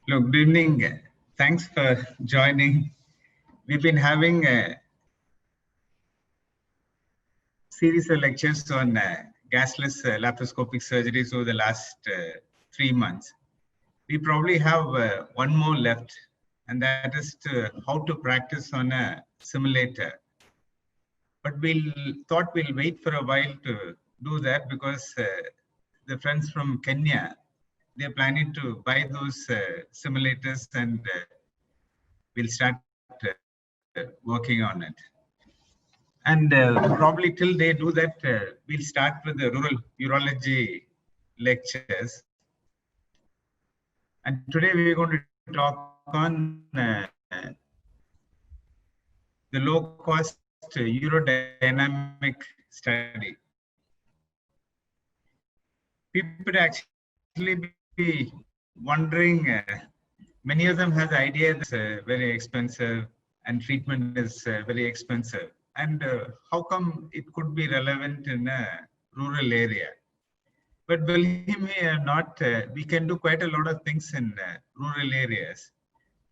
Look, good evening. Thanks for joining. We've been having a series of lectures on gasless laparoscopic surgeries over the last 3 months. We probably have one more left, and that is how to practice on a simulator. But thought we'll wait for a while to do that because the friends from Kenya, they're planning to buy those simulators and we'll start working on it. And probably till they do that, we'll start with the rural urology lectures. And today we're going to talk on the low-cost urodynamic study. People actually be wondering, many of them have the idea that it's very expensive and treatment is very expensive. And how come it could be relevant in a rural area? But believe me or not, we can do quite a lot of things in rural areas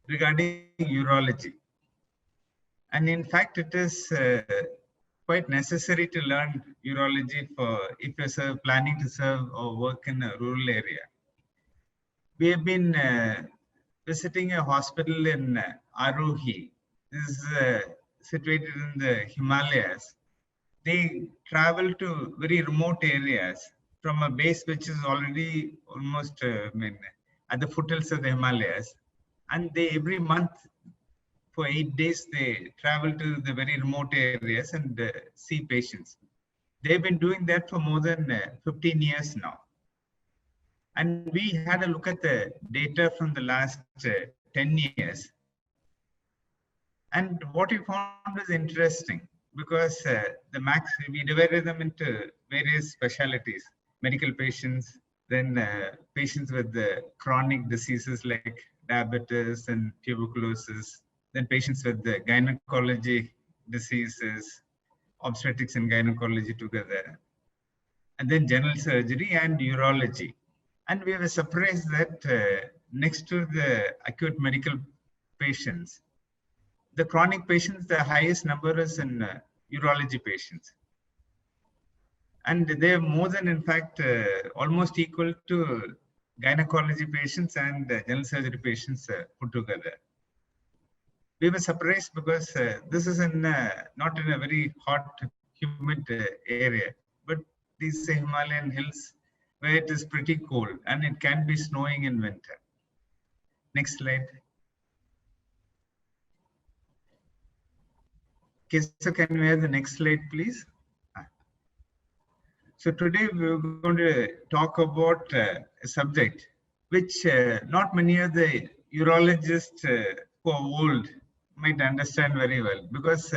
regarding urology. And in fact, it is quite necessary to learn urology for if you're planning to serve or work in a rural area. We have been visiting a hospital in Arohi. This is situated in the Himalayas. They travel to very remote areas from a base which is already almost at the foothills of the Himalayas. And they every month for 8 days, they travel to the very remote areas and see patients. They've been doing that for more than 15 years now. And we had a look at the data from the last 10 years. And what we found was interesting because we divided them into various specialties, medical patients, then patients with chronic diseases like diabetes and tuberculosis, then patients with the gynecology diseases, obstetrics and gynecology together, and then general surgery and urology. And we were surprised that next to the acute medical patients, the chronic patients, the highest number is in urology patients. And they're more than, in fact, almost equal to gynecology patients and general surgery patients put together. We were surprised because this is not in a very hot, humid area, but these Himalayan hills where it is pretty cold and it can be snowing in winter. Next slide. Okay, so can we have the next slide, please? So today we're going to talk about a subject which not many of the urologists who are old might understand very well, because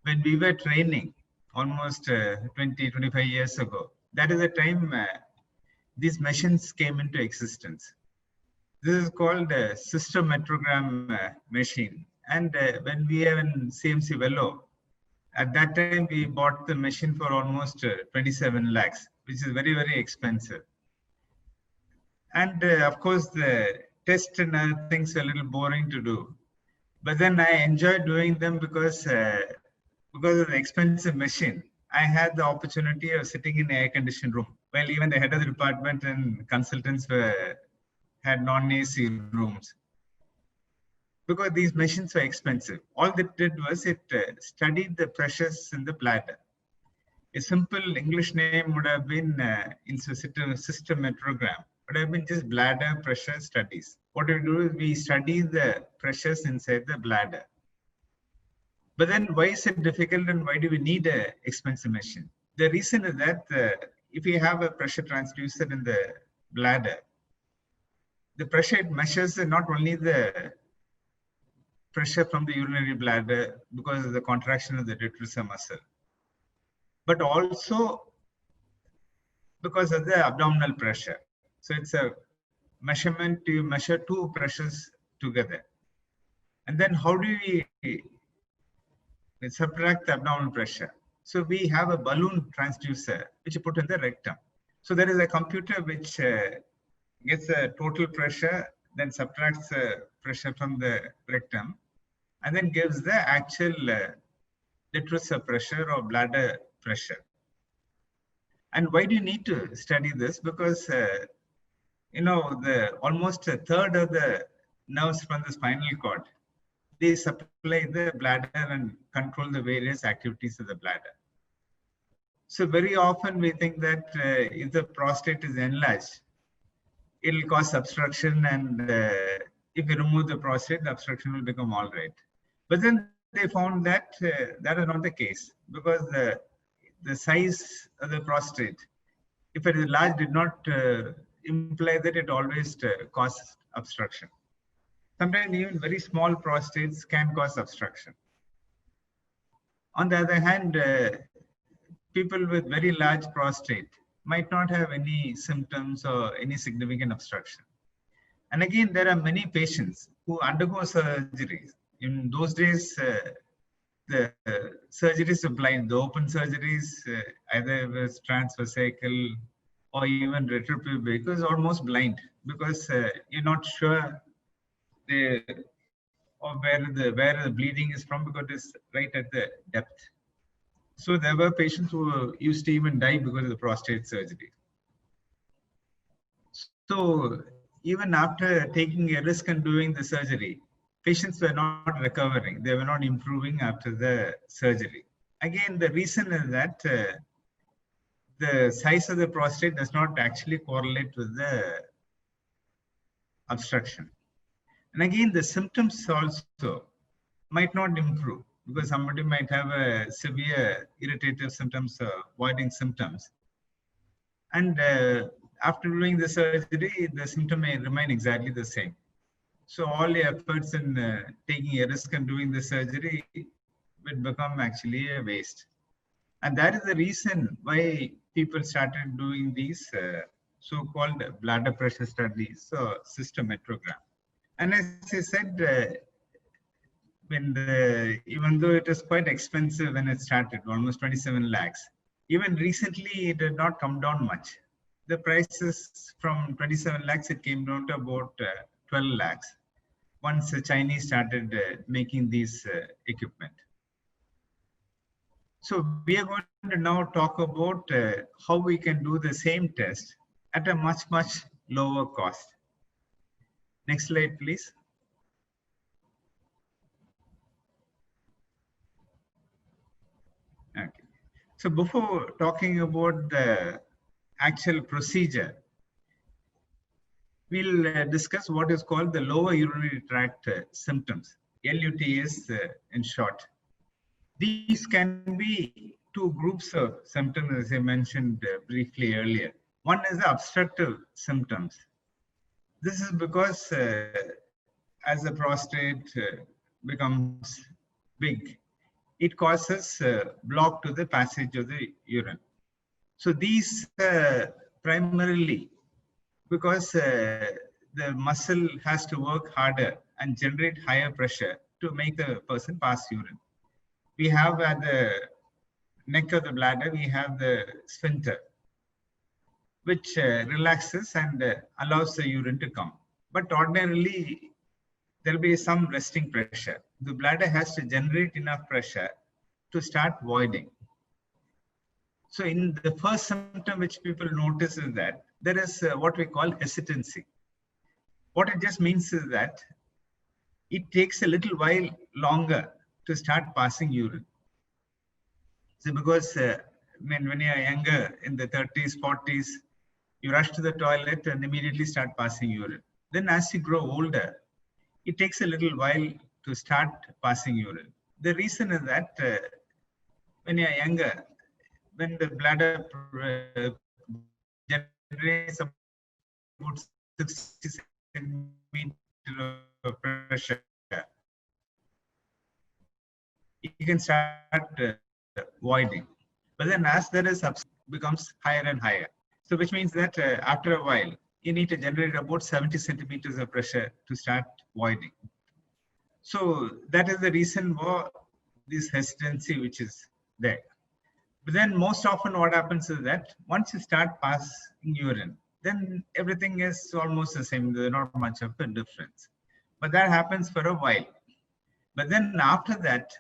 when we were training almost 20, 25 years ago, that is the time these machines came into existence. This is called a cystometrogram machine. And when we were in CMC Vellore, at that time we bought the machine for almost 27 lakhs, which is very, very expensive. And of course, the test and other things are a little boring to do. But then I enjoyed doing them because of the expensive machine. I had the opportunity of sitting in an air-conditioned room, while even the head of the department and consultants had non-AC rooms. Because these machines were expensive. All that did was it studied the pressures in the bladder. A simple English name would have been cystometrogram, would have been just bladder pressure studies. What we do is we study the pressures inside the bladder. But then why is it difficult and why do we need an expensive machine? The reason is that if you have a pressure transducer in the bladder, the pressure it measures not only the pressure from the urinary bladder because of the contraction of the detrusor muscle, but also because of the abdominal pressure. So it's a measurement to measure two pressures together. And then how do we subtract the abdominal pressure? So we have a balloon transducer which you put in the rectum. So there is a computer which gets the total pressure, then subtracts pressure from the rectum, and then gives the actual detrusor pressure or bladder pressure. And why do you need to study this? Because the almost a third of the nerves from the spinal cord, they supply the bladder and control the various activities of the bladder. So very often we think that if the prostate is enlarged, it'll cause obstruction, and if you remove the prostate, the obstruction will become all right. But then they found that that is not the case, because the size of the prostate, if it is large, did not imply that it always causes obstruction. Sometimes even very small prostates can cause obstruction. On the other hand, people with very large prostate might not have any symptoms or any significant obstruction. And again, there are many patients who undergo surgeries. In those days, the surgeries are blind. The open surgeries, either was transvesical or even retropubic, was almost blind, because you're not sure where the bleeding is from, because it's right at the depth. So there were patients who used to even die because of the prostate surgery. So even after taking a risk and doing the surgery, patients were not recovering. They were not improving after the surgery. Again, the reason is that the size of the prostate does not actually correlate with the obstruction. And again, the symptoms also might not improve, because somebody might have a severe irritative symptoms, voiding symptoms. And after doing the surgery, the symptom may remain exactly the same. So all the efforts in taking a risk and doing the surgery will become actually a waste. And that is the reason why people started doing these so-called bladder pressure studies, or cystometrogram. And as I said, even though it is quite expensive when it started, almost 27 lakhs, even recently it did not come down much. The prices from 27 lakhs, it came down to about 12 lakhs once the Chinese started making these equipment. So we are going to now talk about how we can do the same test at a much, much lower cost. Next slide, please. Okay. So before talking about the actual procedure, we'll discuss what is called the lower urinary tract symptoms, LUTs in short. These can be two groups of symptoms, as I mentioned briefly earlier. One is the obstructive symptoms. This is because as the prostate becomes big, it causes block to the passage of the urine. So these primarily because the muscle has to work harder and generate higher pressure to make the person pass urine. We have at the neck of the bladder, we have the sphincter, which relaxes and allows the urine to come. But ordinarily, there will be some resting pressure. The bladder has to generate enough pressure to start voiding. So in the first symptom which people notice is that there is what we call hesitancy. What it just means is that it takes a little while longer to start passing urine. So because when you are younger, in the 30s, 40s, you rush to the toilet and immediately start passing urine. Then as you grow older, it takes a little while to start passing urine. The reason is that when you are younger, when the bladder generates about 60 centimeters of pressure, you can start voiding. But then as there is becomes higher and higher. So which means that after a while, you need to generate about 70 centimeters of pressure to start voiding. So that is the reason for this hesitancy which is there. But then most often what happens is that once you start passing urine, then everything is almost the same. There's not much of a difference. But that happens for a while. But then after that,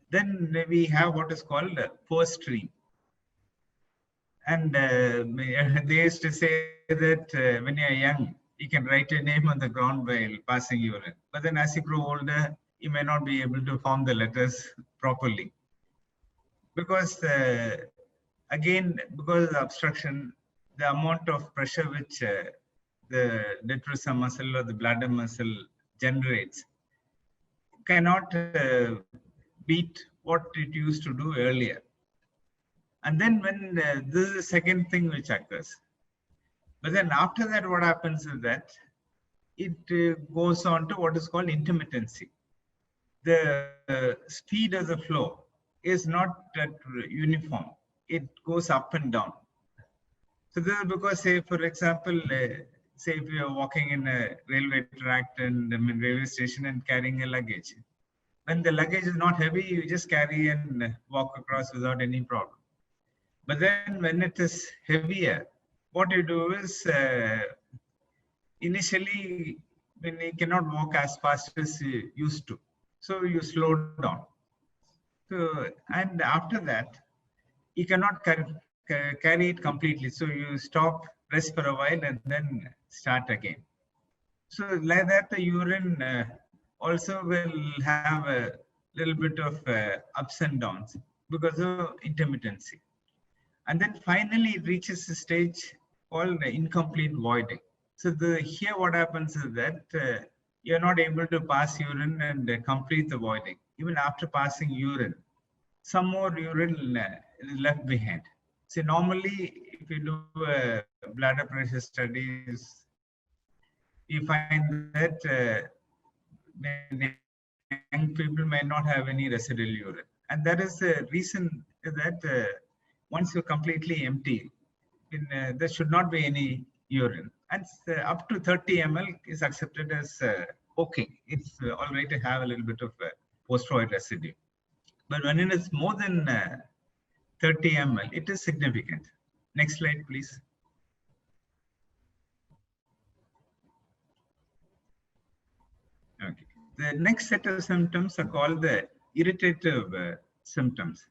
then we have what is called post stream. And they used to say that when you're young, you can write your name on the ground while passing urine. But then as you grow older, you may not be able to form the letters properly. Because again, because of the obstruction, the amount of pressure which the detrusor muscle or the bladder muscle generates cannot beat what it used to do earlier. And then when this is the second thing which occurs. But then after that, what happens is that it goes on to what is called intermittency. The speed of the flow is not that uniform. It goes up and down. So this is because, say, for example, say if you are walking in a railway track and railway station and carrying a luggage. When the luggage is not heavy, you just carry and walk across without any problem. But then when it is heavier, what you do is initially when you cannot walk as fast as you used to. So you slow down. So, and after that, you cannot carry it completely. So you stop, rest for a while, and then start again. So like that, the urine also will have a little bit of ups and downs because of intermittency. And then finally it reaches a stage called incomplete voiding. So here what happens is that you're not able to pass urine and complete the voiding. Even after passing urine, some more urine is left behind. So normally, if you do bladder pressure studies, you find that young people may not have any residual urine. And that is the reason that once you're completely empty, there should not be any urine. And up to 30 ml is accepted as okay. It's all right to have a little bit of post-void residue. But when it is more than 30 ml, it is significant. Next slide, please. Okay. The next set of symptoms are called the irritative symptoms.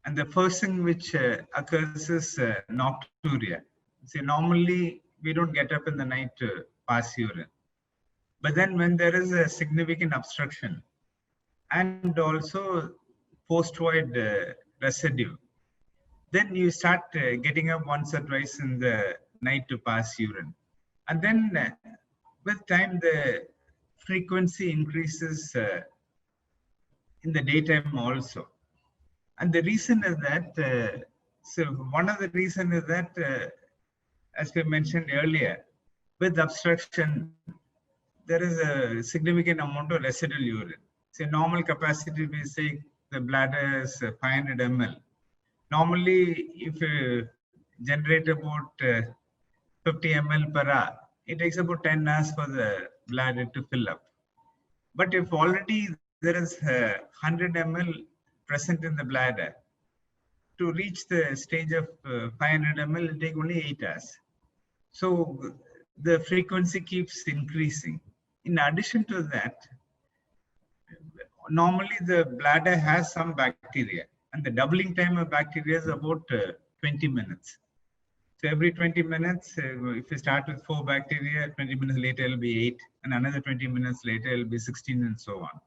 And the first thing which occurs is nocturia. See, normally we don't get up in the night to pass urine. But then when there is a significant obstruction and also post-void residue, then you start getting up once or twice in the night to pass urine. And then with time, the frequency increases in the daytime also. And the reason is that, so one of the reasons is that, as we mentioned earlier, with obstruction, there is a significant amount of residual urine. So normal capacity, we say the bladder is 500 ml. Normally, if you generate about 50 ml per hour, it takes about 10 hours for the bladder to fill up. But if already there is 100 ml present in the bladder, to reach the stage of 500 ml, it will take only 8 hours. So the frequency keeps increasing. In addition to that, normally the bladder has some bacteria, and the doubling time of bacteria is about 20 minutes. So every 20 minutes, if you start with 4 bacteria, 20 minutes later it'll be 8, and another 20 minutes later it'll be 16, and so on.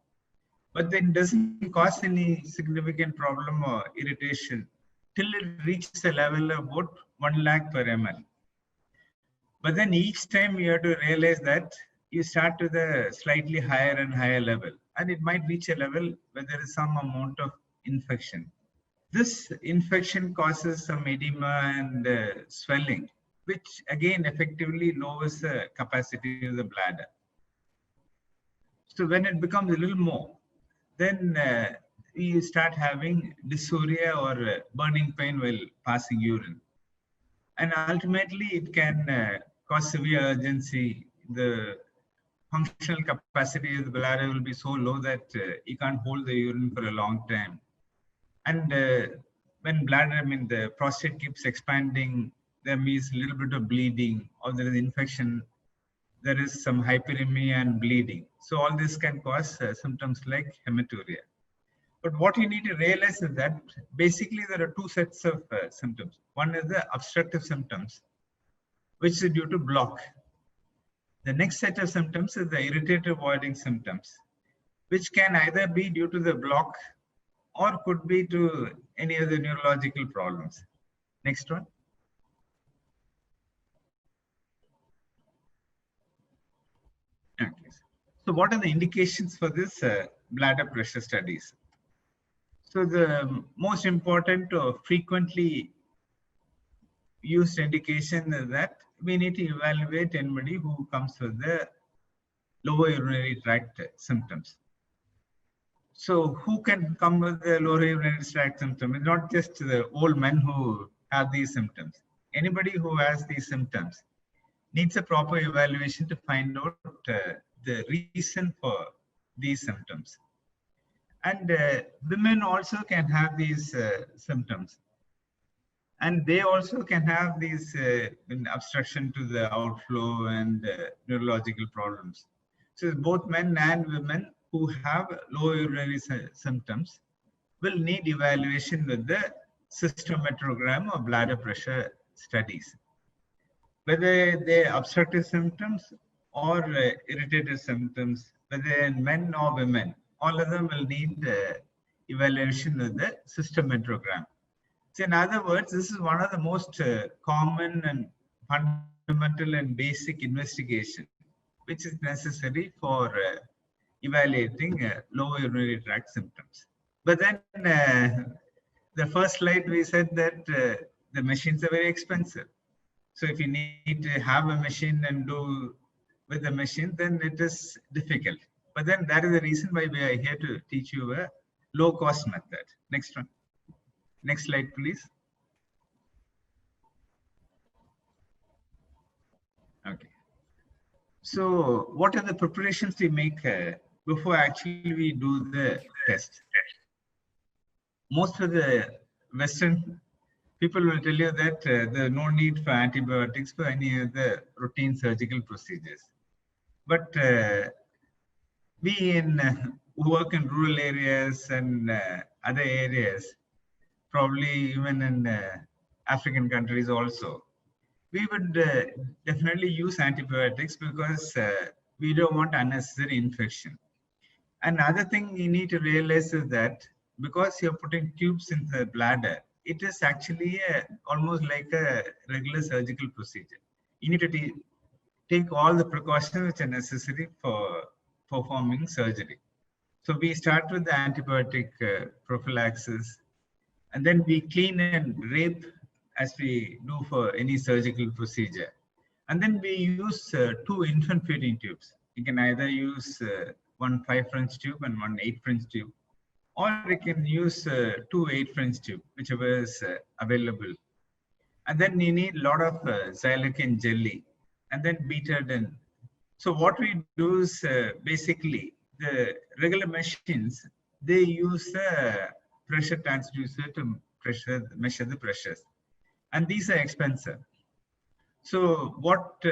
But then it doesn't cause any significant problem or irritation till it reaches a level of about 1 lakh per ml. But then each time you have to realize that you start with a slightly higher and higher level, and it might reach a level where there is some amount of infection. This infection causes some edema and swelling, which again effectively lowers the capacity of the bladder. So when it becomes a little more, then you start having dysuria or burning pain while passing urine. And ultimately, it can cause severe urgency. The functional capacity of the bladder will be so low that you can't hold the urine for a long time. And when bladder, the prostate keeps expanding, there is a little bit of bleeding, or there is infection, there is some hyperemia and bleeding. So all this can cause symptoms like hematuria. But what you need to realize is that basically there are two sets of symptoms. One is the obstructive symptoms, which is due to block. The next set of symptoms is the irritative voiding symptoms, which can either be due to the block or could be to any other neurological problems. Next one. Okay. So what are the indications for this bladder pressure studies? So the most important or frequently used indication is that we need to evaluate anybody who comes with the lower urinary tract symptoms. So who can come with the lower urinary tract symptoms? It's not just the old men who have these symptoms. Anybody who has these symptoms needs a proper evaluation to find out the reason for these symptoms. And women also can have these symptoms. And they also can have these obstruction to the outflow and neurological problems. So both men and women who have low urinary symptoms will need evaluation with the cystometrogram or bladder pressure studies. Whether they're obstructive symptoms or irritative symptoms, whether in men or women, all of them will need evaluation with the cystometrogram. So in other words, this is one of the most common and fundamental and basic investigation, which is necessary for evaluating lower urinary tract symptoms. But then the first slide, we said that the machines are very expensive. So if you need to have a machine and do with the machine, then it is difficult. But then that is the reason why we are here to teach you a low cost method. Next one. Next slide, please. Okay. So what are the preparations we make before actually we do the test? Most of the Western people will tell you that there's no need for antibiotics for any of the routine surgical procedures. But we who work in rural areas and other areas, probably even in African countries also, we would definitely use antibiotics because we don't want unnecessary infection. Another thing you need to realize is that because you're putting tubes in the bladder, it is actually almost like a regular surgical procedure. You need to take all the precautions which are necessary for performing surgery. So we start with the antibiotic prophylaxis, and then we clean and drape as we do for any surgical procedure. And then we use two infant feeding tubes. You can either use one 5 French tube and one 8 French tube, or you can use two 8 French tube, whichever is available. And then you need a lot of xylocaine jelly, and then beat it in. So what we do is basically the regular machines, they use a pressure transducer to measure the pressures. And these are expensive. So what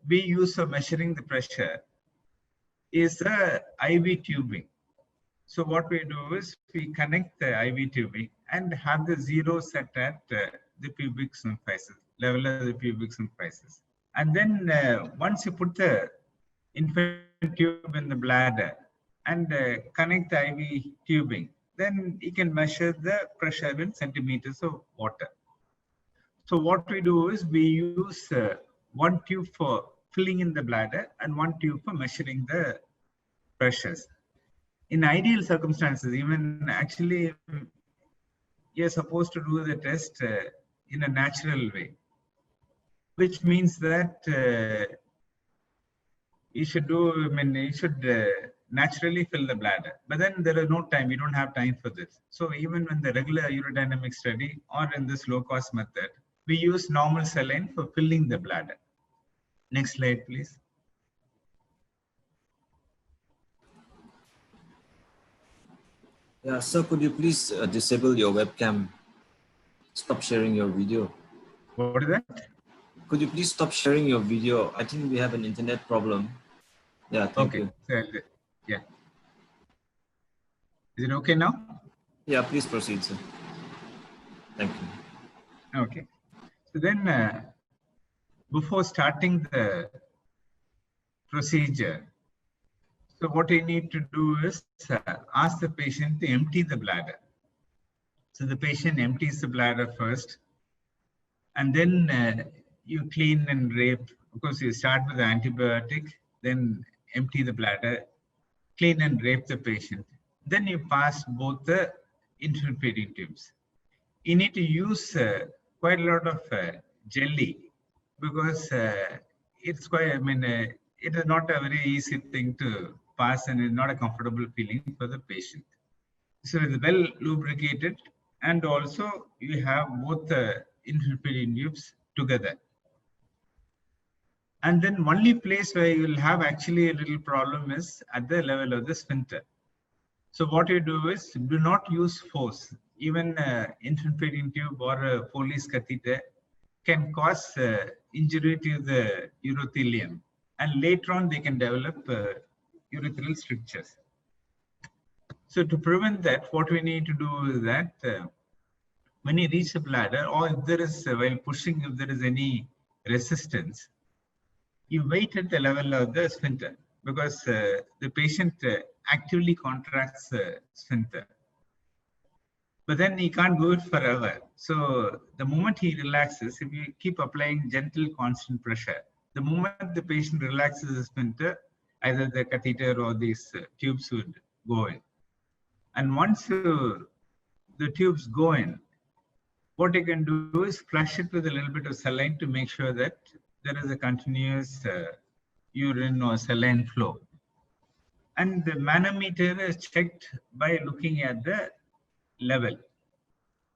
we use for measuring the pressure is IV tubing. So what we do is we connect the IV tubing and have the zero set at the pubic symphysis, level of the pubic symphysis. And then once you put the infant tube in the bladder and connect the IV tubing, then you can measure the pressure in centimeters of water. So what we do is we use one tube for filling in the bladder and one tube for measuring the pressures. In ideal circumstances, even actually, you're supposed to do the test in a natural way, which means that you should naturally fill the bladder. But then there is no time, you don't have time for this. So even when the regular urodynamic study or in this low cost method, we use normal saline for filling the bladder. Next slide, please. Yeah, sir, could you please disable your webcam? Stop sharing your video. What is that? Could you please stop sharing your video? I think we have an internet problem. Yeah, thank you. So, yeah. Is it okay now? Yeah, please proceed, sir. Thank you. Okay. So then, before starting the procedure, so what you need to do is ask the patient to empty the bladder. So the patient empties the bladder first, and then you clean and rape. Of course, you start with the antibiotic, then empty the bladder, clean and rape the patient. Then you pass both the internal feeding tubes. You need to use quite a lot of jelly because it's quite, it is not a very easy thing to pass and it's not a comfortable feeling for the patient. So it's well lubricated, and also you have both the internal feeding tubes together. And then only place where you will have actually a little problem is at the level of the sphincter. So what you do is do not use force. Even internal feeding tube or a Foley's catheter can cause injury to the urothelium, and later on they can develop urethral strictures. So to prevent that, what we need to do is that when you reach the bladder, or if there is, while pushing, if there is any resistance, you wait at the level of the sphincter, because the patient actively contracts the sphincter. But then he can't do it forever. So the moment he relaxes, if you keep applying gentle, constant pressure, the moment the patient relaxes the sphincter, either the catheter or these tubes would go in. And once the tubes go in, what you can do is flush it with a little bit of saline to make sure that there is a continuous urine or saline flow. And the manometer is checked by looking at the level.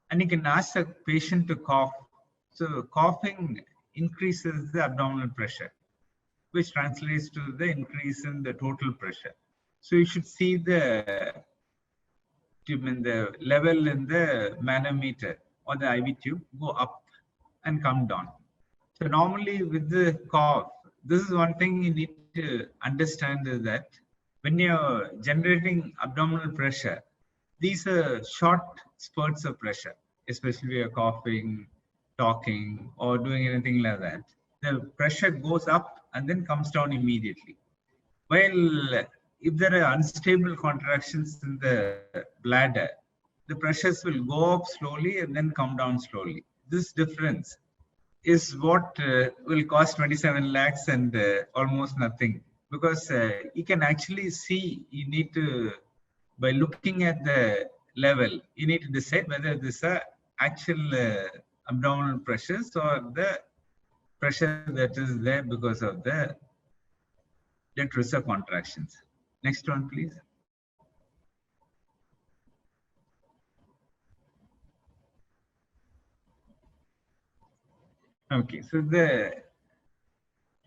And you can ask the patient to cough. So coughing increases the abdominal pressure, which translates to the increase in the total pressure. So you should see the level in the manometer or the IV tube go up and come down. So normally with the cough, this is one thing you need to understand, is that when you're generating abdominal pressure, these are short spurts of pressure, especially when you're coughing, talking, or doing anything like that. The pressure goes up and then comes down immediately. While if there are unstable contractions in the bladder, the pressures will go up slowly and then come down slowly. This difference is what will cost 27 lakhs and almost nothing, because you can actually see, you need to, by looking at the level, you need to decide whether this are actual abdominal pressures or the pressure that is there because of the detrusor contractions. Next one, please. Okay, so the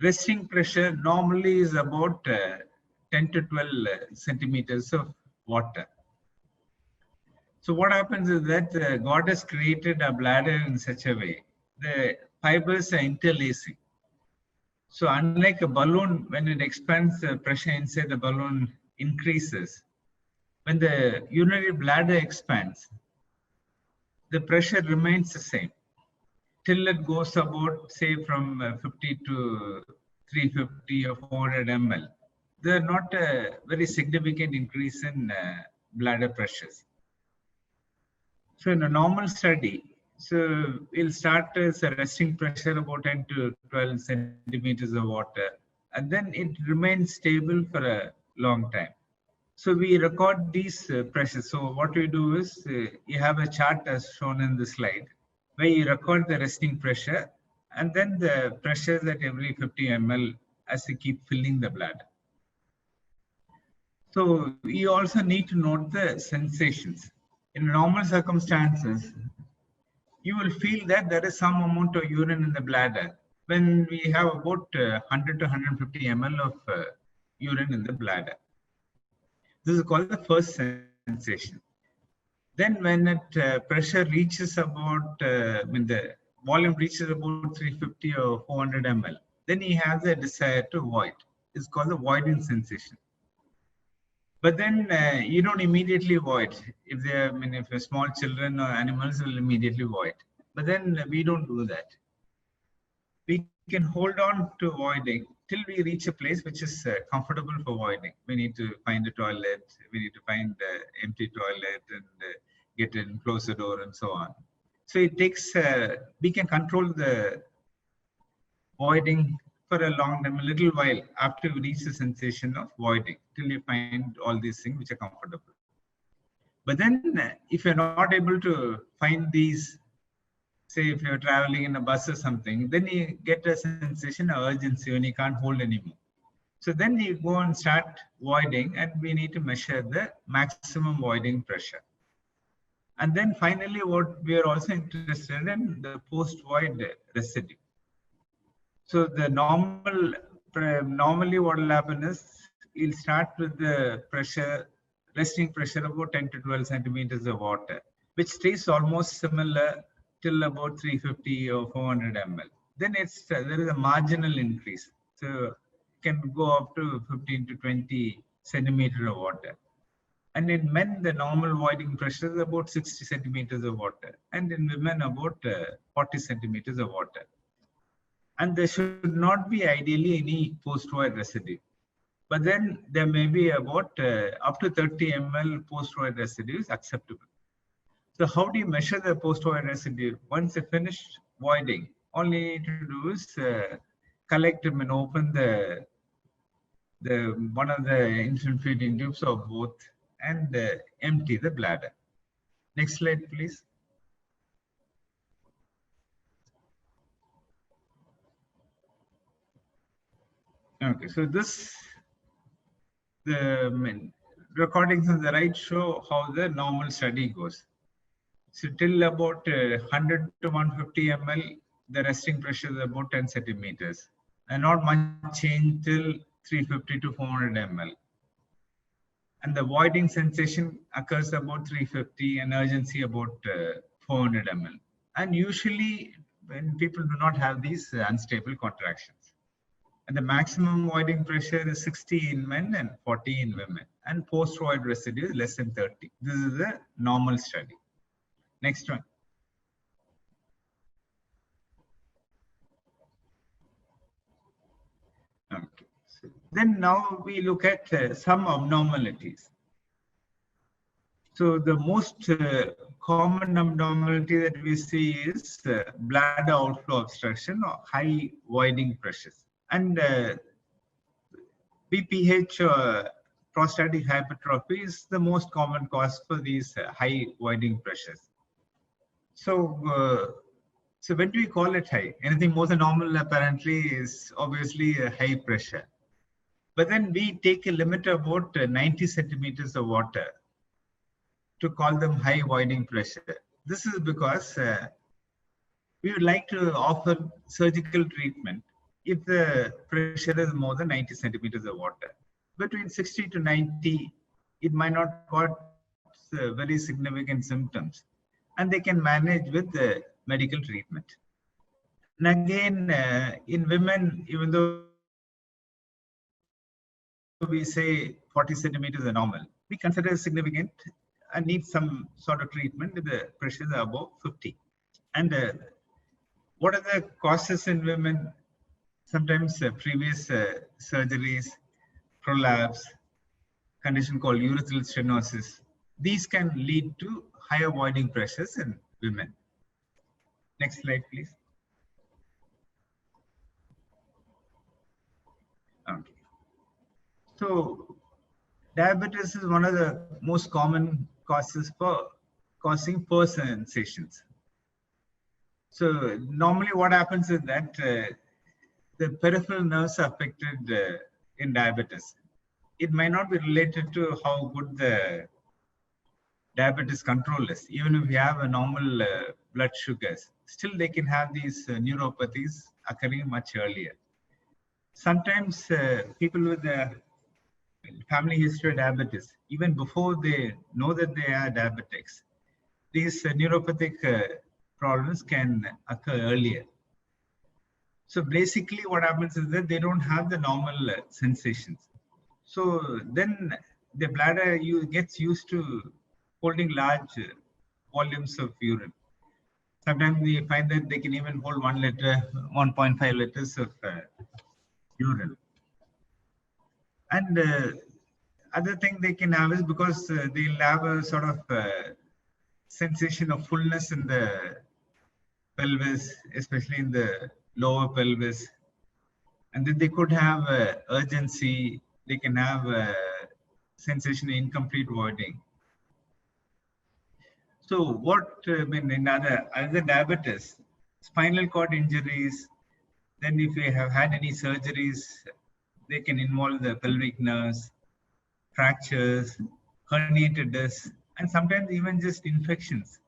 resting pressure normally is about 10 to 12 centimeters of water. So what happens is that God has created a bladder in such a way, the fibers are interlacing. So unlike a balloon, when it expands, the pressure inside the balloon increases. When the urinary bladder expands, the pressure remains the same till it goes about, say, from 50 to 350 or 400 ml. There are not a very significant increase in bladder pressures. So in a normal study, so we'll start as a resting pressure about 10 to 12 centimeters of water, and then it remains stable for a long time. So we record these pressures. So what we do is you have a chart as shown in the slide, where you record the resting pressure and then the pressures at every 50 ml as you keep filling the bladder. So you also need to note the sensations. In normal circumstances, you will feel that there is some amount of urine in the bladder when we have about 100 to 150 ml of urine in the bladder. This is called the first sensation. Then when it pressure reaches about, volume reaches about 350 or 400 ml, then he has a desire to void. It's called the voiding sensation. But then you don't immediately void. If they're, I mean, if small children or animals will immediately void. But then we don't do that. We can hold on to voiding till we reach a place which is comfortable for voiding. We need to find a toilet. We need to find an empty toilet and get in, close the door, and so on. So it takes. We can control the voiding for a long time, a little while after we reach the sensation of voiding, till you find all these things which are comfortable. But then if you're not able to find these, say if you're traveling in a bus or something, then you get a sensation of urgency when you can't hold anymore. So then you go and start voiding, and we need to measure the maximum voiding pressure. And then finally, what we are also interested in, the post-void residue. So the normally what will happen is you'll start with the pressure, resting pressure about 10 to 12 centimeters of water, which stays almost similar till about 350 or 400 ml. Then there is a marginal increase. So it can go up to 15 to 20 centimeters of water. And in men, the normal voiding pressure is about 60 centimeters of water. And in women, about 40 centimeters of water. And there should not be ideally any post-void residue. But then there may be about up to 30 ml post-void residue is acceptable. So how do you measure the post-void residue? Once you finish voiding, all you need to do is collect them and open the one of the insulin feeding tubes of both and empty the bladder. Next slide, please. Okay, so the recordings on the right show how the normal study goes. So till about 100 to 150 ml, the resting pressure is about 10 centimeters, and not much change till 350 to 400 ml. And the voiding sensation occurs about 350 and urgency about 400 ml. And usually when people do not have these unstable contractions. And the maximum voiding pressure is 60 in men and 40 in women. And post-void residue is less than 30. This is the normal study. Next one. Okay. So then now we look at some abnormalities. So the most common abnormality that we see is bladder outflow obstruction or high voiding pressures. And BPH, prostatic hypertrophy, is the most common cause for these high voiding pressures. So, so when do we call it high? Anything more than normal apparently is obviously a high pressure. But then we take a limit of about 90 centimeters of water to call them high voiding pressure. This is because we would like to offer surgical treatment if the pressure is more than 90 centimeters of water. Between 60 to 90, it might not cause very significant symptoms, and they can manage with the medical treatment. And again, in women, even though we say 40 centimeters are normal, we consider it significant and need some sort of treatment if the pressures are above 50. And what are the causes in women? Sometimes previous surgeries, prolapse, condition called urethral stenosis. These can lead to higher voiding pressures in women. Next slide, please. Okay. So diabetes is one of the most common causes for causing purse sensations. So normally what happens is that the peripheral nerves are affected in diabetes. It might not be related to how good the diabetes control is. Even if you have a normal blood sugars, still they can have these neuropathies occurring much earlier. Sometimes people with a family history of diabetes, even before they know that they are diabetics, these neuropathic problems can occur earlier. So basically what happens is that they don't have the normal sensations. So then the bladder gets used to holding large volumes of urine. Sometimes we find that they can even hold 1 liter, 1.5 liters of urine. And other thing they can have is because they'll have a sort of sensation of fullness in the pelvis, especially in the lower pelvis. And then they could have urgency, they can have a sensation of incomplete voiding. So what in other diabetes, spinal cord injuries, then if we have had any surgeries, they can involve the pelvic nerves, fractures, herniated discs, and sometimes even just infections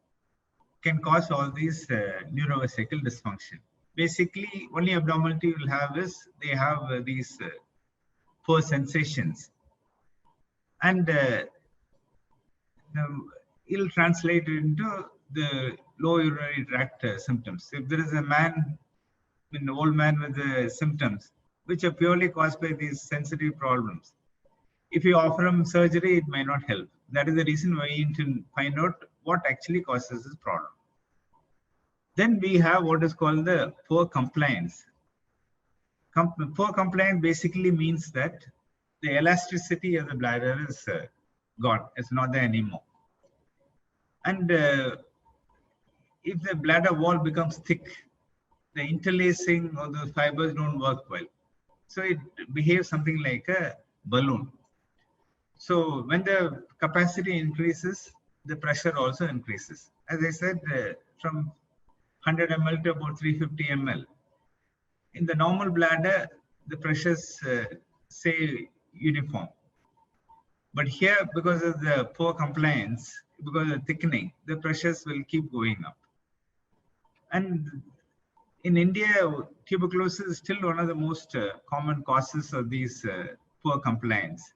can cause all these neurovesical dysfunction. Basically, only abnormality will have is they have these poor sensations, and it'll translate into the low urinary tract symptoms. If there is a man, an old man with the symptoms, which are purely caused by these sensitive problems, if you offer him surgery, it may not help. That is the reason why you need to find out what actually causes this problem. Then we have what is called the poor compliance. Poor compliance basically means that the elasticity of the bladder is gone. It's not there anymore. And if the bladder wall becomes thick, the interlacing of the fibers don't work well. So it behaves something like a balloon. So when the capacity increases, the pressure also increases. As I said, from 100 ml to about 350 ml. In the normal bladder, the pressures say uniform. But here, because of the poor compliance, because of thickening, the pressures will keep going up. And in India, tuberculosis is still one of the most common causes of these poor compliance.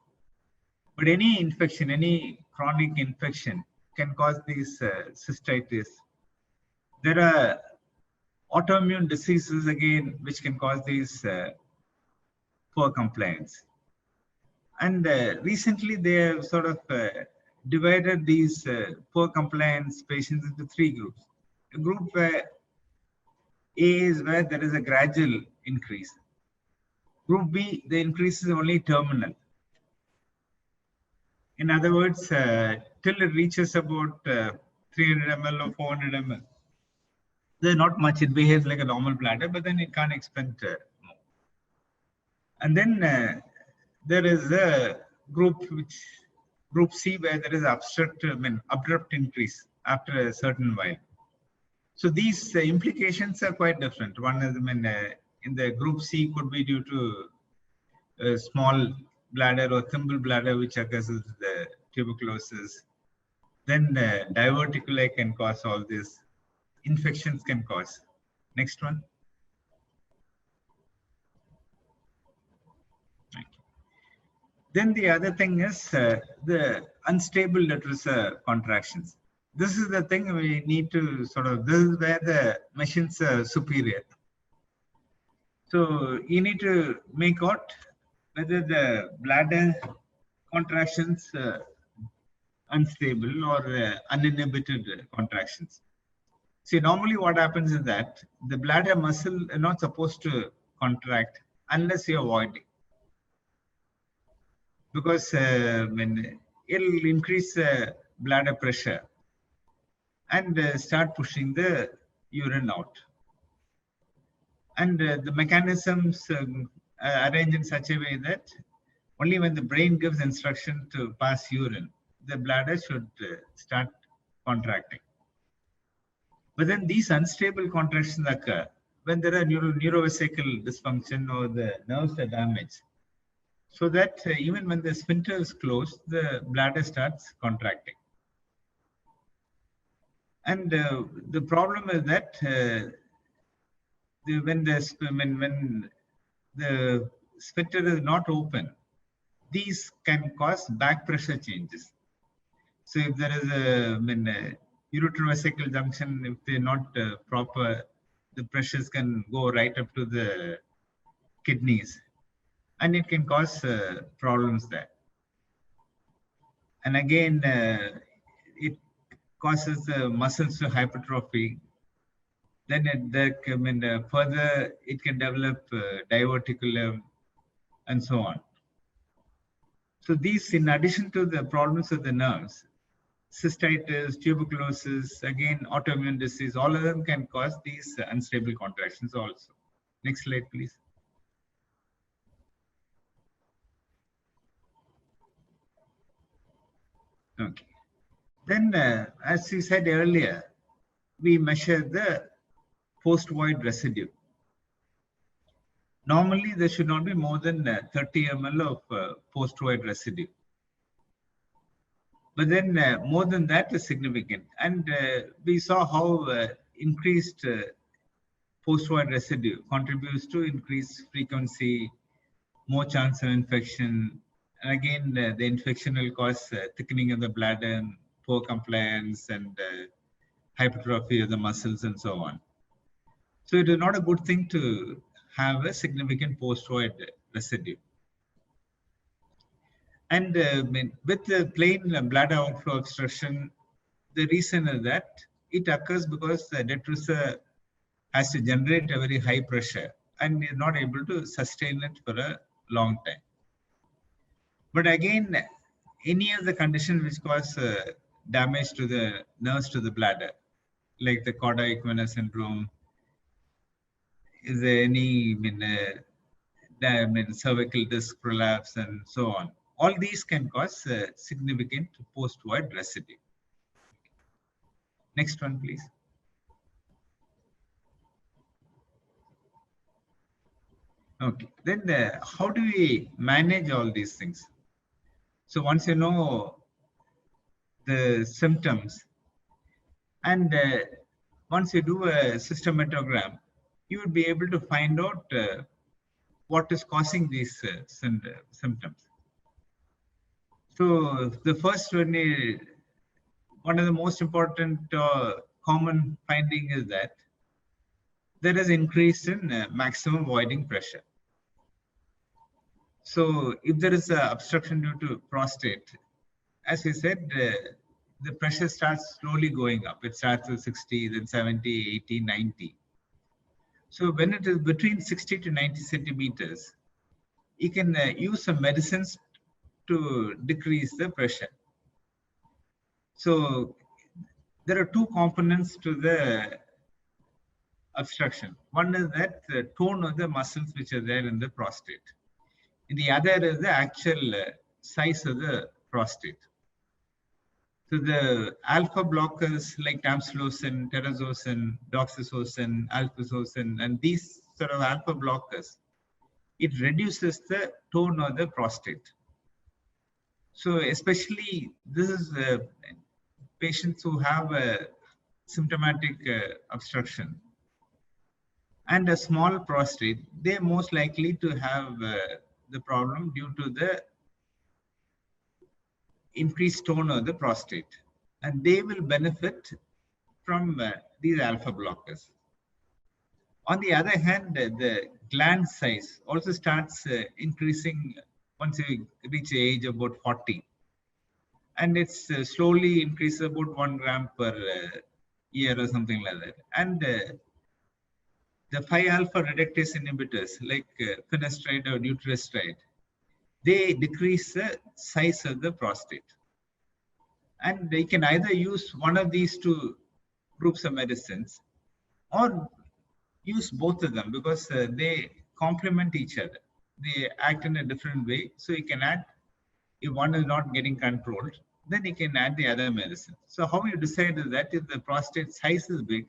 But any infection, any chronic infection can cause these cystitis. There are autoimmune diseases again, which can cause these poor compliance. And recently they have sort of divided these poor compliance patients into 3 groups. A group where A is where there is a gradual increase. Group B, the increase is only terminal. In other words, till it reaches about 300 ml or 400 ml, there's not much. It behaves like a normal bladder, but then it can't expand more. And then there is a group C, where there is abrupt increase after a certain while. So these implications are quite different. One is, in the group C could be due to a small bladder or thimble bladder, which occurs with the tuberculosis. Then diverticuli can cause all this. Infections can cause. Next one. Then the other thing is the unstable detrusor contractions. This is the thing we need to sort of, this is where the machines are superior. So you need to make out whether the bladder contractions unstable or uninhibited contractions. See, normally what happens is that the bladder muscle is not supposed to contract unless you're voiding. Because it'll increase bladder pressure and start pushing the urine out. And the mechanisms arrange in such a way that only when the brain gives instruction to pass urine, the bladder should start contracting. But then these unstable contractions occur when there are neurovesical dysfunction or the nerves are damaged. So that even when the sphincter is closed, the bladder starts contracting. And the problem is that when the sphincter is not open, these can cause back pressure changes. So if there is ureterovesical junction, if they're not proper, the pressures can go right up to the kidneys, and it can cause problems there. And again, it causes the muscles to hypertrophy. Then further it can develop diverticulum and so on. So these, in addition to the problems of the nerves, cystitis, tuberculosis, again, autoimmune disease, all of them can cause these unstable contractions also. Next slide, please. Okay. Then, as we said earlier, we measure the post-void residue. Normally, there should not be more than 30 ml of post-void residue. But then more than that is significant. And we saw how increased post-void residue contributes to increased frequency, more chance of infection. And again, the infection will cause thickening of the bladder and poor compliance and hypertrophy of the muscles and so on. So it is not a good thing to have a significant post-void residue. And with the plain bladder outflow obstruction, the reason is that it occurs because the detrusor has to generate a very high pressure and is not able to sustain it for a long time. But again, any of the conditions which cause damage to the nerves to the bladder, like the cauda equina syndrome, is there any cervical disc prolapse and so on. All these can cause significant post-void residue. Next one, please. Okay, then how do we manage all these things? So once you know the symptoms, and once you do a systematogram, you would be able to find out what is causing these symptoms. So the first one is, one of the most important common finding is that there is increase in maximum voiding pressure. So if there is an obstruction due to prostate, as we said, the pressure starts slowly going up. It starts with 60, then 70, 80, 90. So when it is between 60 to 90 centimeters, you can use some medicines to decrease the pressure. So there are two components to the obstruction. One is that the tone of the muscles which are there in the prostate. And the other is the actual size of the prostate. So the alpha blockers like tamsulosin, terazosin, doxazosin, alprazosin, and these sort of alpha blockers, it reduces the tone of the prostate. So especially this is patients who have a symptomatic obstruction and a small prostate, they're most likely to have the problem due to the increased tone of the prostate, and they will benefit from these alpha blockers. On the other hand, the gland size also starts increasing once you reach the age of about 40. And it's slowly increases about 1 gram per year or something like that. And the 5-alpha reductase inhibitors like finasteride or dutasteride, they decrease the size of the prostate. And they can either use one of these two groups of medicines or use both of them because they complement each other. They act in a different way. So you can add, if one is not getting controlled, then you can add the other medicine. So how you decide is that if the prostate size is big,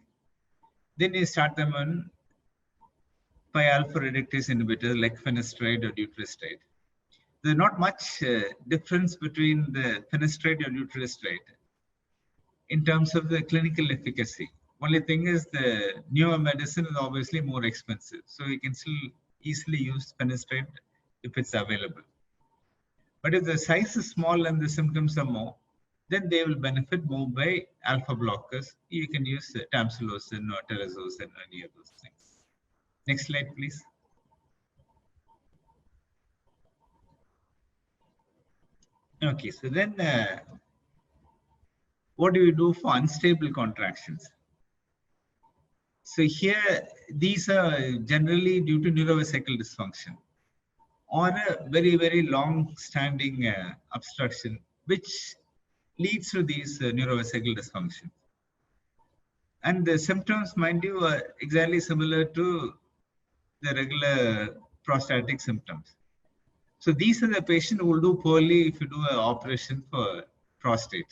then you start them on 5-alpha reductase inhibitors like finasteride or dutasteride. There's not much difference between the finasteride or dutasteride in terms of the clinical efficacy. Only thing is the newer medicine is obviously more expensive. So you can still easily use finasteride if it's available. But if the size is small and the symptoms are more, then they will benefit more by alpha blockers. You can use tamsulosin or terazosin or any of those things. Next slide, please. Okay, so then what do you do for unstable contractions? So here, these are generally due to neurovesical dysfunction or a very, very long-standing obstruction, which leads to these neurovesical dysfunction. And the symptoms, mind you, are exactly similar to the regular prostatic symptoms. So these are the patients who will do poorly if you do an operation for prostate.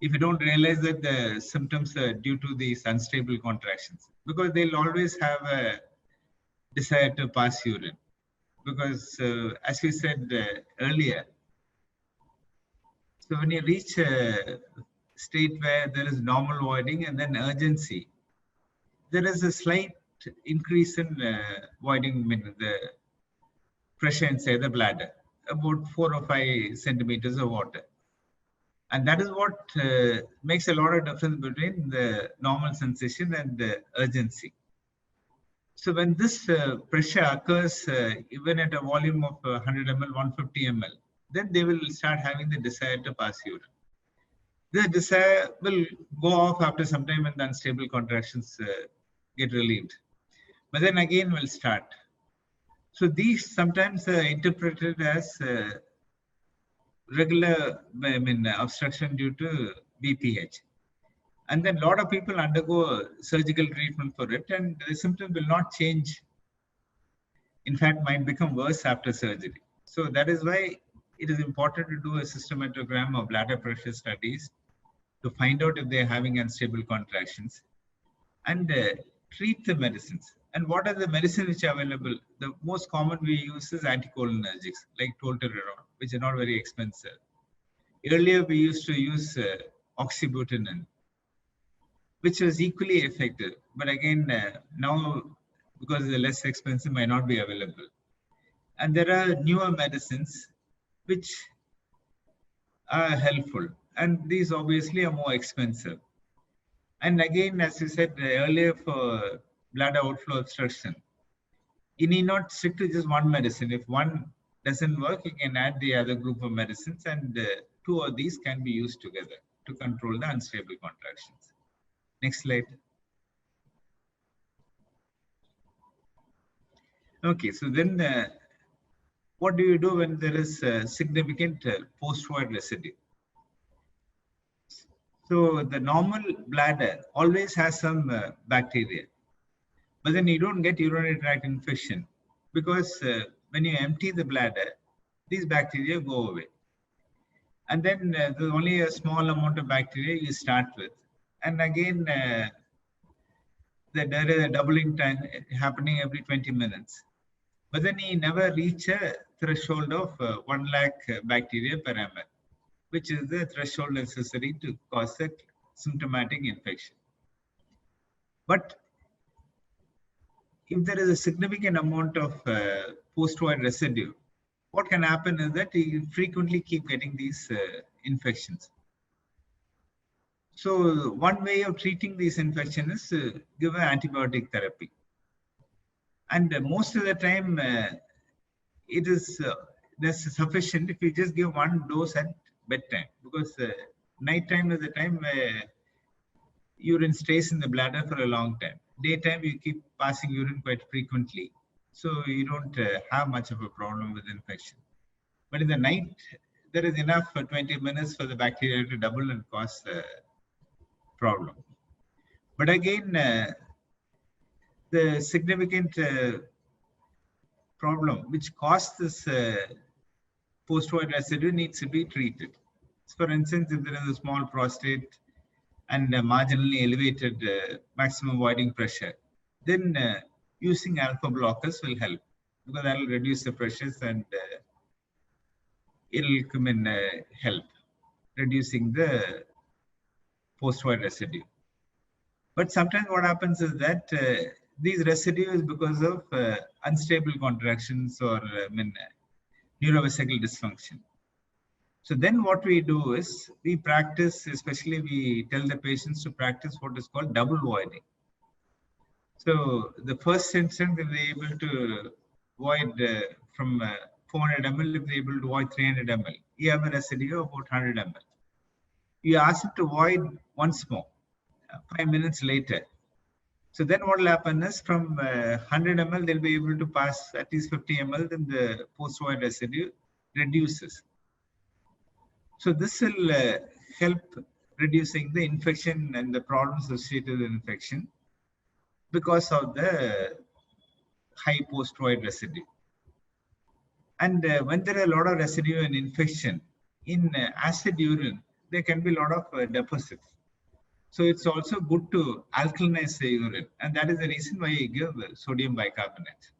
If you don't realize that the symptoms are due to these unstable contractions, because they'll always have a desire to pass urine. Because as we said earlier, so when you reach a state where there is normal voiding and then urgency, there is a slight increase in voiding, the pressure inside the bladder, about 4 or 5 centimeters of water. And that is what makes a lot of difference between the normal sensation and the urgency. So when this pressure occurs, even at a volume of 100 ml, 150 ml, then they will start having the desire to pass urine. The desire will go off after some time when the unstable contractions get relieved. But then again will start. So these sometimes are interpreted as regular obstruction due to BPH. And then a lot of people undergo surgical treatment for it, and the symptom will not change. In fact, might become worse after surgery. So that is why it is important to do a systematogram or bladder pressure studies to find out if they are having unstable contractions and treat the medicines. And what are the medicines which are available? The most common we use is anticholinergics like tolterodone, which are not very expensive. Earlier, we used to use oxybutynin, which was equally effective. But again, now, because they're less expensive, might not be available. And there are newer medicines which are helpful. And these obviously are more expensive. And again, as you said earlier, for bladder outflow obstruction, you need not stick to just one medicine. If one doesn't work, you can add the other group of medicines, and 2 of these can be used together to control the unstable contractions. Next slide. Okay, so then what do you do when there is significant post-void residue? So the normal bladder always has some bacteria, but then you don't get urinary tract infection because when you empty the bladder, these bacteria go away. And then there's only a small amount of bacteria you start with. And again, there is a doubling time happening every 20 minutes. But then you never reach a threshold of 1 lakh bacteria per ml, which is the threshold necessary to cause a symptomatic infection. But if there is a significant amount of post-void residue, what can happen is that you frequently keep getting these infections. So one way of treating these infections is to give an antibiotic therapy. And most of the time, it is sufficient if you just give one dose at bedtime, because nighttime is the time where urine stays in the bladder for a long time. Daytime, you keep passing urine quite frequently, so you don't have much of a problem with infection. But in the night, there is enough for 20 minutes for the bacteria to double and cause a problem. But again, the significant problem which caused this post-void residue needs to be treated. For instance, if there is a small prostate and marginally elevated maximum voiding pressure, then using alpha blockers will help, because that will reduce the pressures and it will come in help reducing the post-void residue. But sometimes what happens is that these residues because of unstable contractions or neurovesical dysfunction. So then what we do is we practice, especially we tell the patients to practice what is called double voiding. So the first instant, if they're able to void from 400 ml, if they're able to void 300 ml, you have a residue of about 100 ml. You ask them to void once more, 5 minutes later. So then what will happen is from 100 ml, they'll be able to pass at least 50 ml, then the post-void residue reduces. So this will help reducing the infection and the problems associated with infection because of the high post-void residue. And when there are a lot of residue and infection in acid urine, there can be a lot of deposits. So it's also good to alkalinize the urine, and that is the reason why you give sodium bicarbonate.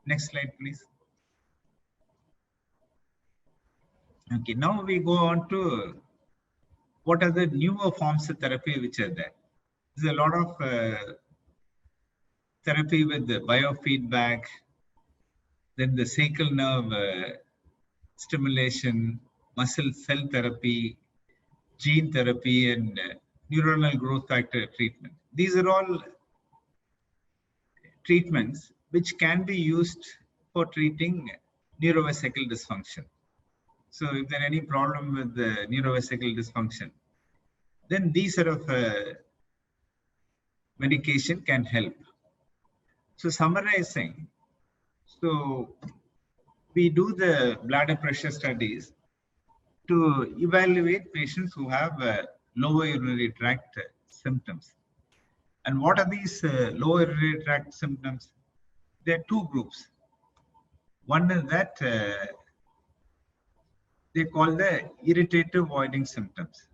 Next slide, please. Okay, now we go on to what are the newer forms of therapy which are there. There's a lot of therapy with the biofeedback, then the sacral nerve stimulation, muscle cell therapy, gene therapy, and neuronal growth factor treatment. These are all treatments which can be used for treating neurovesical dysfunction. So if there is any problem with the neurovesical dysfunction, then these sort of medication can help. So summarizing, so we do the bladder pressure studies to evaluate patients who have lower urinary tract symptoms. And what are these lower urinary tract symptoms? There are two groups. One is that they call the irritative voiding symptoms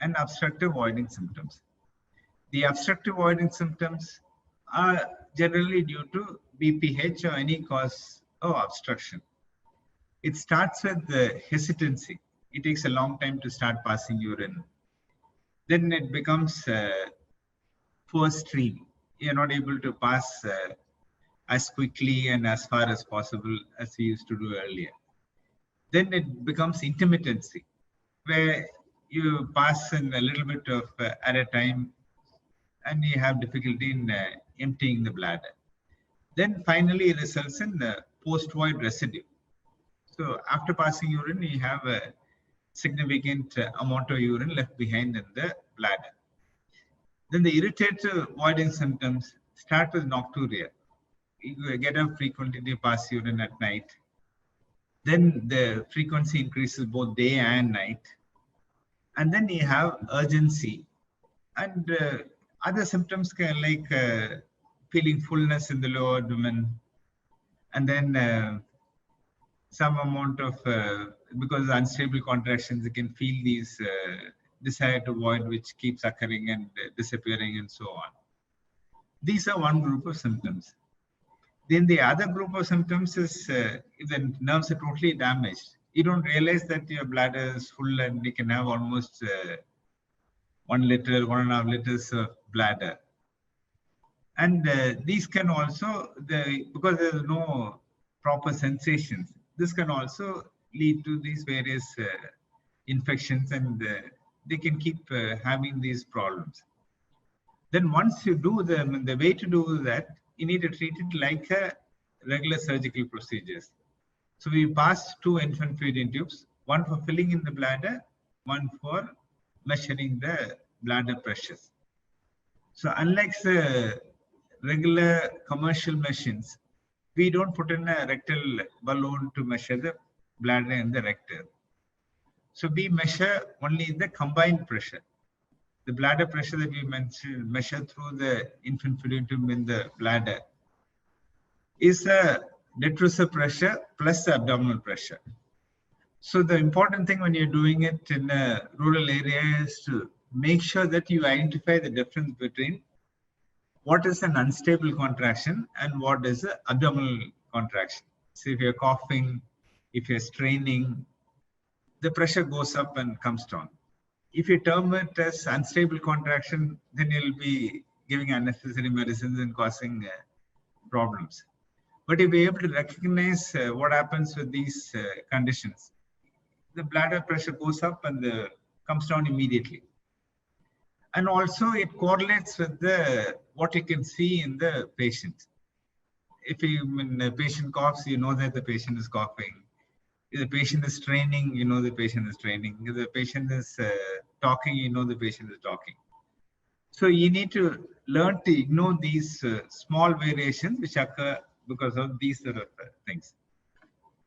and obstructive voiding symptoms. The obstructive voiding symptoms are generally due to BPH or any cause of obstruction. It starts with the hesitancy. It takes a long time to start passing urine. Then it becomes poor stream. You're not able to pass as quickly and as far as possible as we used to do earlier. Then it becomes intermittency, where you pass in a little bit of at a time and you have difficulty in emptying the bladder. Then finally it results in the post-void residue. So after passing urine, you have a significant amount of urine left behind in the bladder. Then the irritative voiding symptoms start with nocturia. You get up frequently to pass urine at night. Then the frequency increases both day and night. And then you have urgency. And other symptoms can like feeling fullness in the lower abdomen. And then some amount of, because of unstable contractions, you can feel these desire to void, which keeps occurring and disappearing and so on. These are one group of symptoms. Then the other group of symptoms is if the nerves are totally damaged. You don't realize that your bladder is full and you can have almost 1 liter, 1.5 liters of bladder. And these can also, because there is no proper sensations, this can also lead to these various infections, and they can keep having these problems. Then once you do them, the way to do that, you need to treat it like a regular surgical procedures. So we passed 2 infant feeding tubes, one for filling in the bladder, one for measuring the bladder pressures. So unlike the regular commercial machines, we don't put in a rectal balloon to measure the bladder and the rectum. So we measure only the combined pressure. The bladder pressure that we measure through the infant feeding tube in the bladder is a detrusor pressure plus the abdominal pressure. So the important thing when you're doing it in a rural area is to make sure that you identify the difference between what is an unstable contraction and what is an abdominal contraction. So if you're coughing, if you're straining, the pressure goes up and comes down. If you term it as unstable contraction, then you'll be giving unnecessary medicines and causing problems. But if you're able to recognize what happens with these conditions, the bladder pressure goes up and comes down immediately. And also it correlates with what you can see in the patient. When the patient coughs, you know that the patient is coughing. If the patient is straining, you know the patient is straining. If the patient is talking, you know the patient is talking. So you need to learn to ignore these small variations which occur because of these sort of things.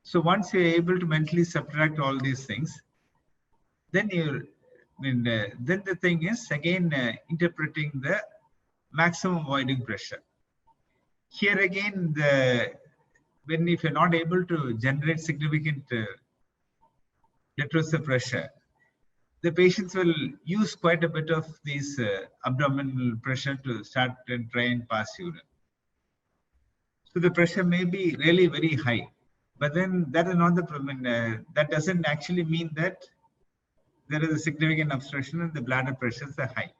So once you're able to mentally subtract all these things, then then the thing is again interpreting the maximum voiding pressure. Here again, if you're not able to generate significant detrusor pressure, the patients will use quite a bit of these abdominal pressure to start and try and pass urine. So the pressure may be really very high, but then that is not the problem. That doesn't actually mean that there is a significant obstruction and the bladder pressures are high.